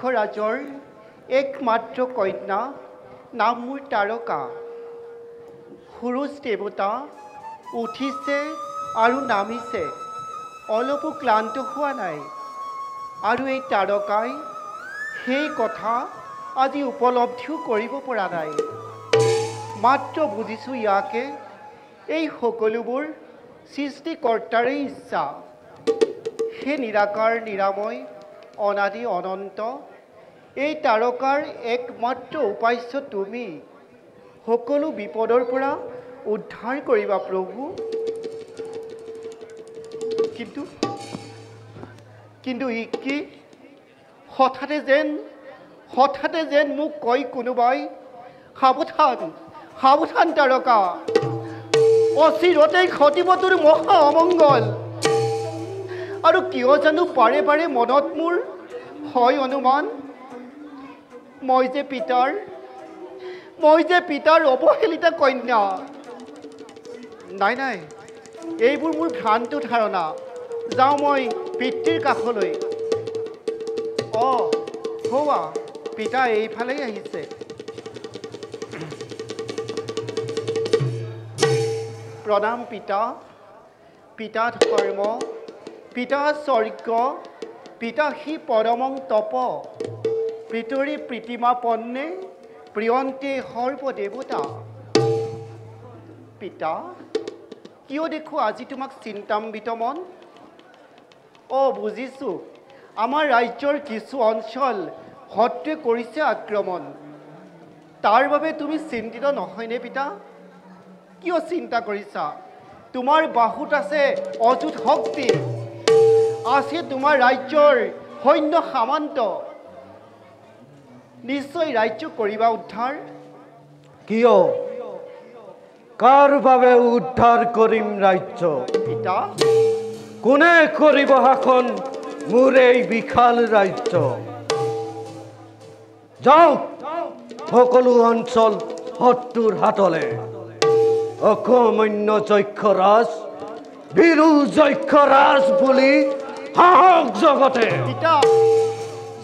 যক্ষৰাজৰ একমাত্ৰ কন্যা নাম মোৰ তাৰকা সূৰুয দেৱতা উঠিছে আৰু নামিছে অলপো ক্লান্ত হোৱা নাই আৰু এই তাৰকাই সেই কথা আজি উপলব্ধিও কৰিব পৰা নাই মাত্ৰ বুজিছোঁ ইয়াকে এই সকলোবোৰ সৃষ্টিকৰ্তাৰে ইচ্ছা হে নিৰাকাৰ নিৰাময় অনাদি অনন্ত এই তাৰকাৰ একমাত্ৰ উপাস্য তুমি সকলো বিপদৰ পৰা উদ্ধাৰ কৰিবা প্ৰভু কিন্তু কি হঠাতে যেন মোক কয় কোনোবাই সাৱধান তাৰকা অচিৰতেই ঘটিব তোৰ মহা অমংগল আৰু কিয় জানো বাৰে বাৰে মনত মোৰ হয় অনুমান মই যে পিতাৰ অৱহেলিতা কন্যা নাই এইবোৰ মোৰ ভ্ৰান্ত ধাৰণা যাওঁ মই পিতৃৰ কাষলৈ হোৱা পিতা এইফালেই আহিছে প্ৰণাম পিতা ধৰ্ম পিতা স্বৰ্গ পিতা হি পৰমং তপ পিতৰি প্ৰীতিমা পন্নে প্ৰিয়ন্তে সৰ্বদেৱতা পিতা কিয় দেখো আজি তোমাক চিন্তাম্বিত মন বুজিছোঁ আমাৰ ৰাজ্যৰ কিছু অঞ্চল শত্ৰুৱে কৰিছে আক্ৰমণ তাৰ বাবে তুমি চিন্তিত নহয়নে পিতা কিয় চিন্তা কৰিছা তোমাৰ বাহুত আছে অযুত শক্তি আছে তোমাৰ ৰাজ্যৰ সৈন্য সামন্ত নিশ্চয় ৰাজ্য কৰিবা উদ্ধাৰ কিয় কাৰ বাবে উদ্ধাৰ কৰিম ৰাজ্য পিতা কোনে কৰিব শাসন মোৰ এই বিশাল ৰাজ্য যাও সকলো অঞ্চল শত্ৰুৰ হাতলে অকমান্য যক্ষৰাজ বীৰু যক্ষৰাজ বুলি সাহস জগতে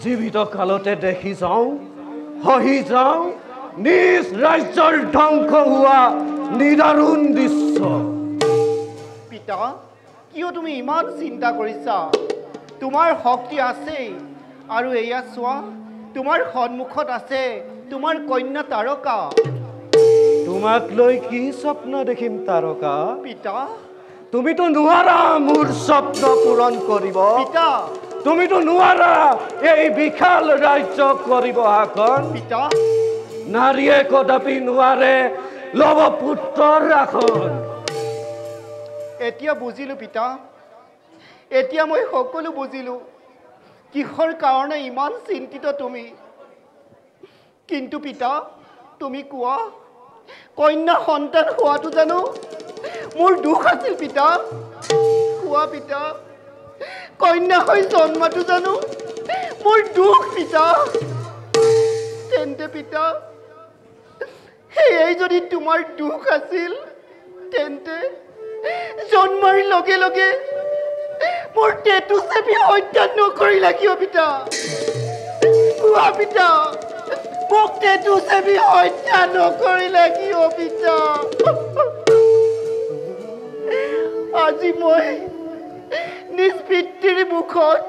জীৱিত কালতে দেখি যাওঁ সহি যাওঁ নিজ ৰাজ্যৰ ধ্বংস হোৱা নিদাৰুণ দৃশ্য পিতা কিয় তুমি ইমান চিন্তা কৰিছা তোমাৰ শক্তি আছেই আৰু এয়া চোৱা তোমাৰ সন্মুখত আছে তোমাৰ কন্যা তাৰকা তোমাক লৈ কি স্বপ্ন দেখিম তাৰকা পিতা তুমিতো নোৱাৰা মোৰ স্বপ্ন পূৰণ কৰিব পিতা তুমিতো নোৱাৰা এই বিশাল ৰাজ্য কৰিব শাসন পিতা নাৰীয়ে কদাপি নোৱাৰে লব পুত্ৰৰ শাসন এতিয়া বুজিলোঁ পিতা এতিয়া মই সকলো বুজিলোঁ কিহৰ কাৰণে ইমান চিন্তিত তুমি কিন্তু পিতা তুমি কোৱা কন্যা সন্তান হোৱাটো জানো মোৰ দুখ আছিল পিতা কোৱা পিতা কন্যা হৈ জন্মাটো জানো মোৰ দুখ পিতা তেন্তে পিতা এই যদি তোমাৰ দুখ আছিল তেন্তে জন্মৰ লগে লগে মোৰ টেটু চেপি হত্যা নকৰিলা কিয় পিতা? কোৱা পিতা, মোক টেটু চেপি হত্যা নকৰিলা কিয় পিতা? আজি মই নিজ পিতৃৰ মুখত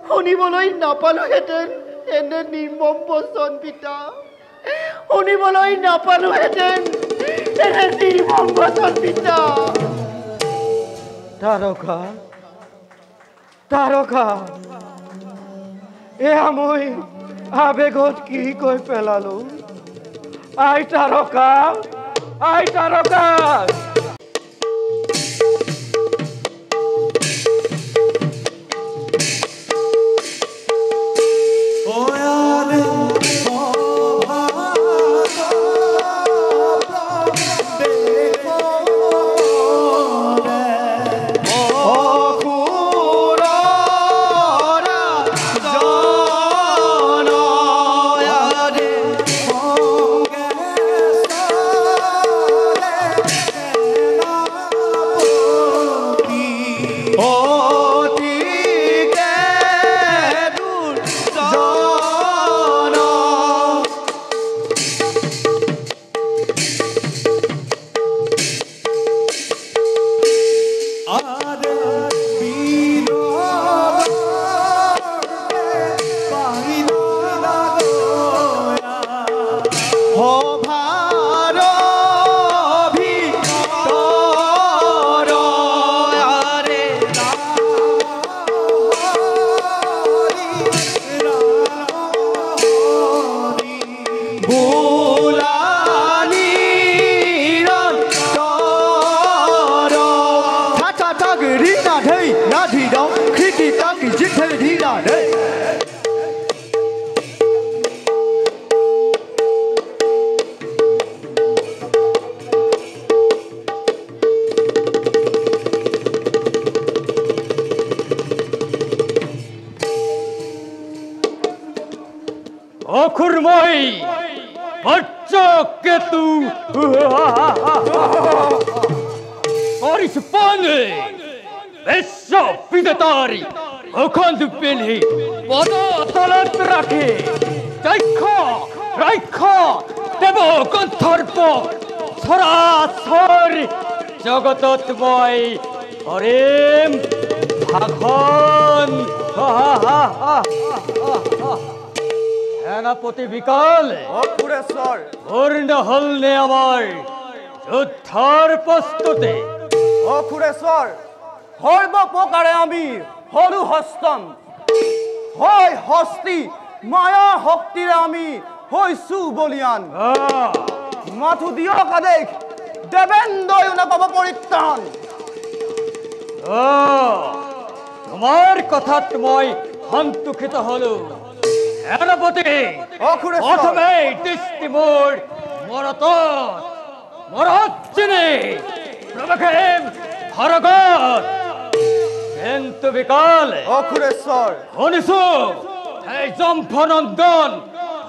শুনিবলৈ নাপালোহেঁতেন এনে নিৰ্মম বচন পিতা। শুনিবলৈ নাপালোহেঁতেন এনে নিৰ্মম বচন পিতা। তাৰকা, তাৰকা, এয়া মই আবেগত কি কৈ পেলালো। আই তাৰকা, আই তাৰকা। অখুরময় Ketu Orispane Vesho Pidatari Okandu Pili Wada Talatraki Daika Raika Debo Gontarpo Sora Sori Jogotot Boy Orim Hakon সেনাপতি বিকাল অখুরেশ্বর পূর্ণ হলনে আমার যুদ্ধর প্রস্তুতি অখুরেশ্বর সর্বপ্রকারে আমি হরু হস্তম হয় হস্তি মায়া শক্তিরে আমি হইছু বলিয়ান মাথু দিয় কাদেশ দেবেন্দ্রয় নাপাব পরিত্রাণ তোমার কথাত মই সন্তুষ্টিত হলো সেনাপতি প্রথমে দৃষ্টি মোর মরত চিনি প্রভেম হরগত কিন্তু বিকাল অখুরেশ্বর শুনিছো এই জম্ফনন্দন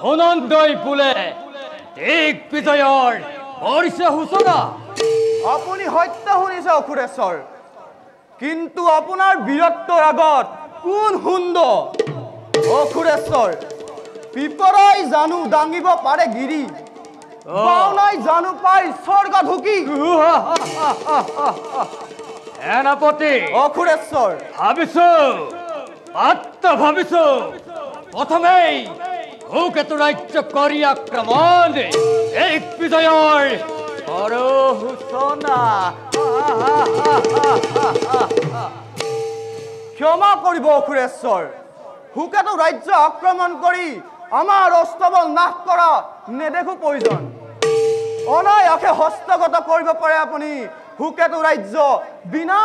ধনন্দই বোলে দিগ্বিজয়ৰ কৰিছে সূচনা আপুনি সত্য শুনিছে অখুৰেশ্বৰ কিন্তু আপোনাৰ বীৰত্বৰ আগত কোন সুন্দৰ অখুৰেশ্বৰ পিপৰাই জানু দাঙিব পাৰে গিৰি বাওনাই জানু পাই স্বৰ্গ ঢুকি সেনাপতি অখুৰেশ্বৰ ভাবিছো ভাবিছো প্ৰথমেই ভূকেতু ৰাজ্য কৰি আক্ৰমণ দিগ্বিজয়ৰ সূচনা ক্ষমা কৰিব অখুৰেশ্বৰ ভূকেতু ৰাজ্য আক্ৰমণ কৰি আমাৰ অস্তবল নাশ কৰা নেদেখো প্ৰয়োজন অনায়াসে হস্তগত কৰিব পাৰে আপুনি ভূকেতু ৰাজ্য বিনা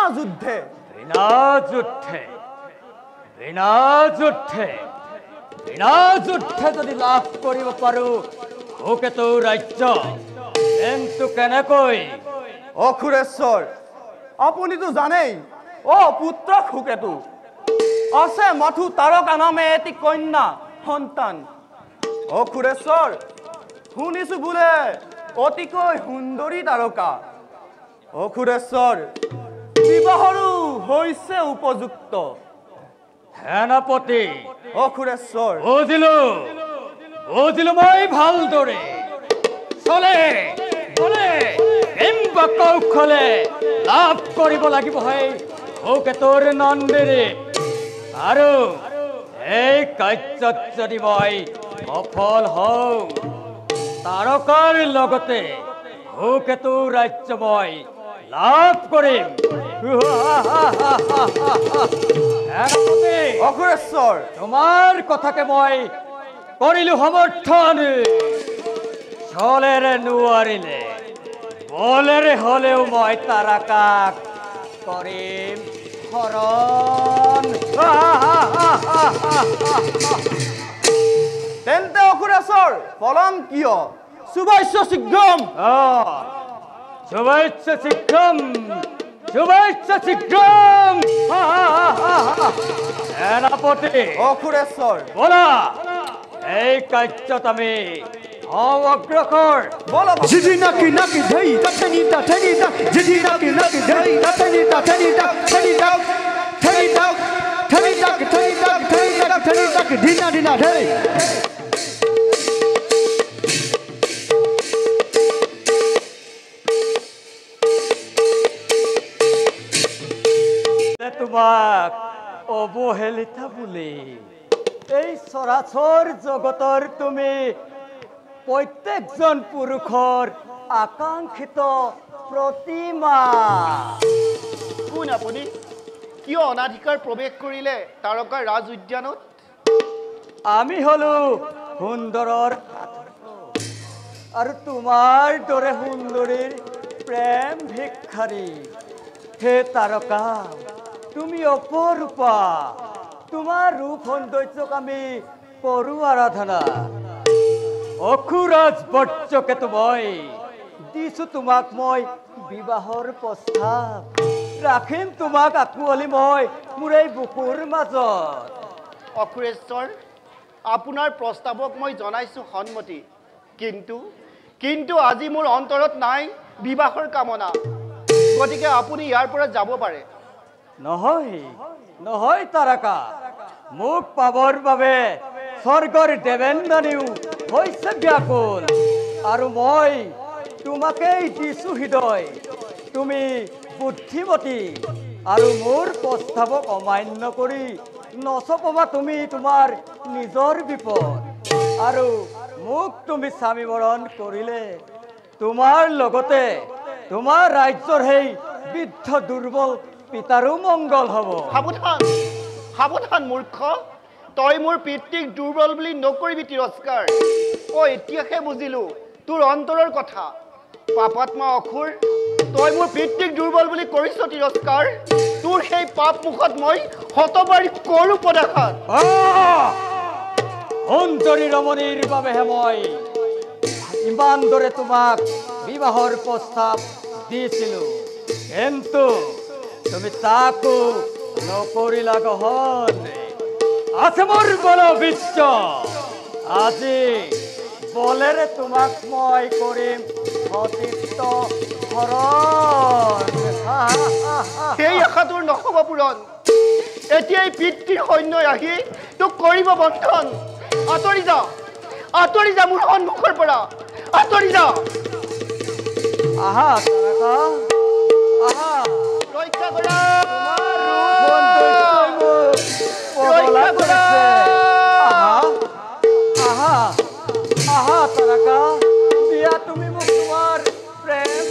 যুদ্ধে যদি লাভ কৰিব পাৰো ভূকেতু ৰাজ্য কিন্তু কেনেকৈ অখুৰেশ্বৰ আপুনিতো জানেই পুত্ৰ ভূকেতু আছে মাথু তাৰকা নামে এটি কন্যা সন্তান অখুৰেশ্বৰ শুনিছো বোলে অতিকৈ সুন্দৰী তাৰকা অসুৰেশ্বৰ বিবাহৰো হৈছে উপযুক্ত সেনাপতি অসুৰেশ্বৰ বুজিলো মই ভালদৰে চলে চলে কৌশলে লাভ কৰিব লাগিব সেই সুকেতুৰ নন্দিনী আৰু এই কাৰ্যত যদি মই সফল হওঁ তাৰকাৰ লগতে সুকেতু ৰাজ্য মই লাভ কৰিম অসুৰেশ্বৰ তোমাৰ কথাকে মই কৰিলো সমৰ্থন চলেৰে নোৱাৰিলে বলেৰে হলেও মই তাৰকাক কৰিম হৰণ তেন্তে অসুৰেশ্বৰ পলম কিয় শুভস্য শীঘ্ৰম শুভেচ্ছা শীঘ্ৰম শুভেচ্ছা শীঘ্ৰম সেনাপতি অসুৰেশ্বৰ বলা এই কাৰ্যত আমি অগ্ৰসৰ বলো Jidi naki naki dhai tani ta jidi naki naki dhai tani ta tani ta dhina dhina dhai তোমাক অবহেলিতা বুলি এই চৰাচৰ জগতৰ তুমি প্ৰত্যেকজন পুৰুষৰ আকাংক্ষিত প্ৰতিমা কোন আপুনি কিয় অনাধিকাৰ প্ৰৱেশ কৰিলে তাৰকাৰ ৰাজ উদ্যানত আমি হলো সুন্দৰৰ আৰু তোমাৰ দৰে সুন্দৰীৰ প্ৰেম ভিক্ষাৰী হে তাৰকা তুমি অপৰূপা তোমাৰ ৰূপ সৌন্দৰ্যক আমি কৰো আৰাধনা অসুৰাজ বৰ্যকে মই দিছো তোমাক মই বিবাহৰ প্ৰস্তাৱ ৰাখিম তোমাক আঁকোৱালি মই মোৰ এই বুকুৰ মাজত অসুৰেশ্বৰ আপোনাৰ প্ৰস্তাৱক মই জনাইছো সন্মতি কিন্তু আজি মোৰ অন্তৰত নাই বিবাহৰ কামনা গতিকে আপুনি ইয়াৰ পৰা যাব পাৰে নহয় তাৰকা মোক পাবৰ বাবে স্বৰ্গৰ দেৱেন্দ্ৰনীও হৈছে ব্যাকুল আৰু মই তোমাকেই দিছো হৃদয় তুমি বুদ্ধিমতী আৰু মোৰ প্ৰস্তাৱক অমান্য কৰি নচপাবা তুমি তোমাৰ নিজৰ বিপদ আৰু মোক তুমি স্বামী বৰণ কৰিলে তোমাৰ লগতে তোমাৰ ৰাজ্যৰ সেই বৃদ্ধ দুৰ্বল পিতাৰো মংগল হ'ব সাৱধান মূৰ্খ তই মোৰ পিতৃক দুৰ্বল বুলি নকৰিবি তিৰস্কাৰ এতিয়াহে বুজিলো তোৰ অন্তৰৰ কথা পাপাত্মা অসুৰ তই মোৰ পিতৃক দুৰ্বল বুলি কৰিছ তিৰস্কাৰ তোৰ সেই পাপ মুখত মই শতবাৰী কৰো পদাঘাত সুন্দৰী ৰমণীৰ বাবেহে মই ইমান দৰে তোমাক বিবাহৰ প্ৰস্তাৱ দিছিলো কিন্তু তুমি তাকো নকৰিলা গ্ৰহণ আছে মোৰ বলবিশ্ব আজি বলেৰে তোমাক মই কৰিম সতীত্ব হৰণ সেই আশাটোৰ নহ'ব পূৰণ এতিয়াই পিতৃৰ সৈন্যই আহি তোক কৰিব বন্ধন আঁতৰি যা মোৰ সন্মুখৰ পৰা আঁতৰি যা আহা তাৰকা আহা ৰক্ষা কৰা তাৰকা দিয়া তুমি মোক তোমাৰ প্ৰেম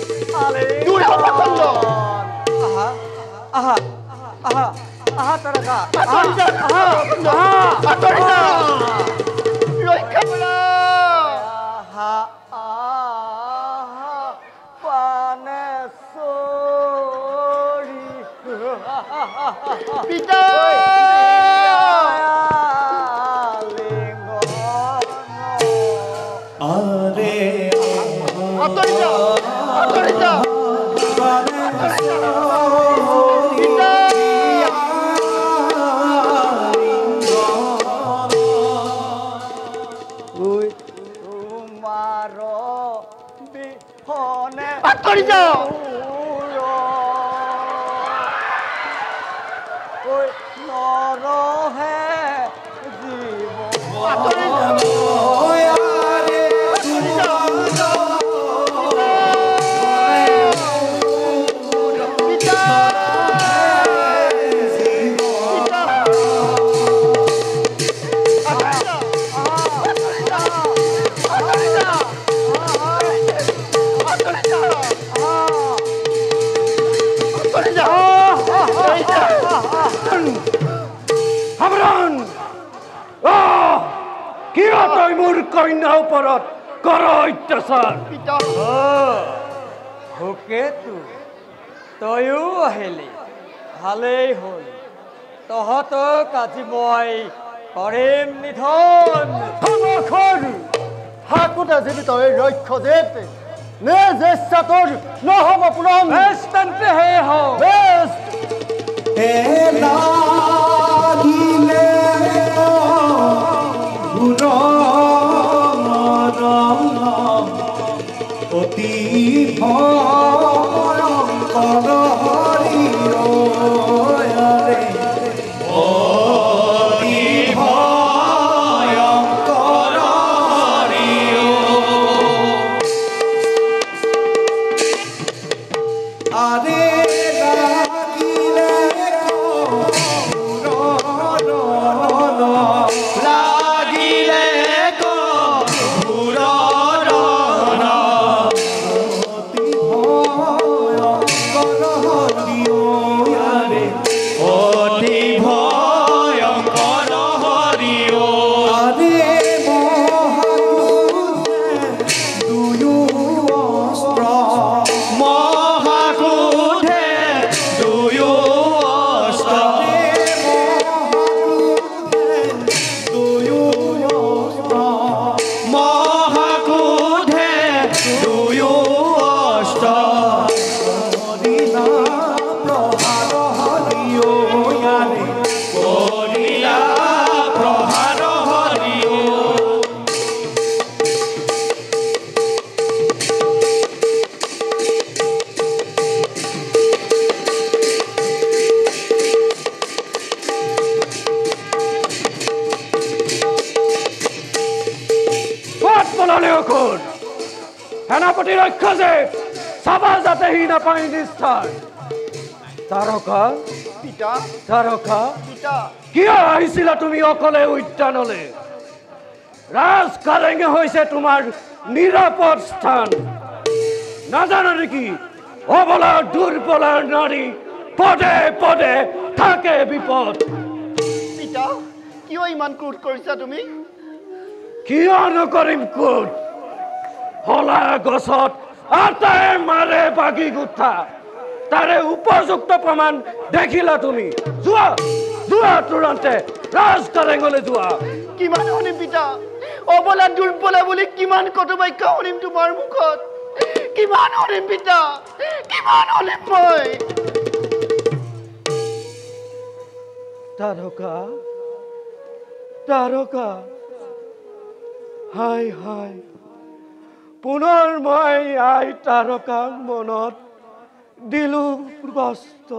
তাৰকা ৰক্ষা কৰা পিতা আঁতৰি যা তোমাৰ ফনে আঁতৰি যা। ঐ নৰহে জীৱ আঁতৰি যা। হাবৰান কিয় তই মোৰ কন্যাৰ ওপৰত কৰ অত্যাচাৰ পিতা ভোকেতো তয়ো আহিলি ভালেই হ'ল তহঁতক আজি মই কৰিম নিধন হাকুতে যদি তই ৰক্ষ যেতে নে জ্যেষ্ঠা তোৰ নহ'ব পূৰণ বেছ তেন্তে হে হওক বেছ অতি ভয়ংকৰ হৰিৰে অতি ভয়ংকৰ হৰিও আৰে লাগিলে লাগিলে অতি ভয়ংকৰ হৰিও আৰে দুয়ো অস্ত্ৰ মহাকুধে দুয়ো অস্ত্ৰ দুয়ো অস্ত্ৰ মহাকুধে দুয়ো অস্ত্ৰ কৰিলা প্ৰহাৰ হৰিও ক'ত পলালে অকল সেনাপতি ৰক্ষা যে চাবা যাতে সি নাপায় নিষ্ঠাৰ তাৰকা পিতা তাৰকা পিতা কিয় আহিছিলা তুমি অকলে উদ্যানলৈ ৰাজ কাৰেঙে হৈছে তোমাৰ নিৰাপদ স্থান নাজানো নেকি অবলা দুৰ্বলাৰ নাৰী পদে পদে থাকে বিপদ পিতা কিয় ইমান ক্ৰোধ কৰিছা তুমি কিয় নকৰিম কোন হলা গছত আটাই মাৰে বাগি গুঠা তাৰে উপযুক্ত প্ৰমাণ দেখিলা তুমি যোৱা যোৱা তুৰন্তে ৰাজ কাৰেঙলৈ যোৱা কিমান শুনিম পিতা অবলা দুৰ্বলা বুলি কিমান কটুবাক্য শুনিম তোমাৰ মুখত কিমান শুনিম পিতা কিমান শুনিম মই তাৰকা তাৰকা হাই হাই পুনৰ মই আই তাৰকাক মনত দিলো কষ্ট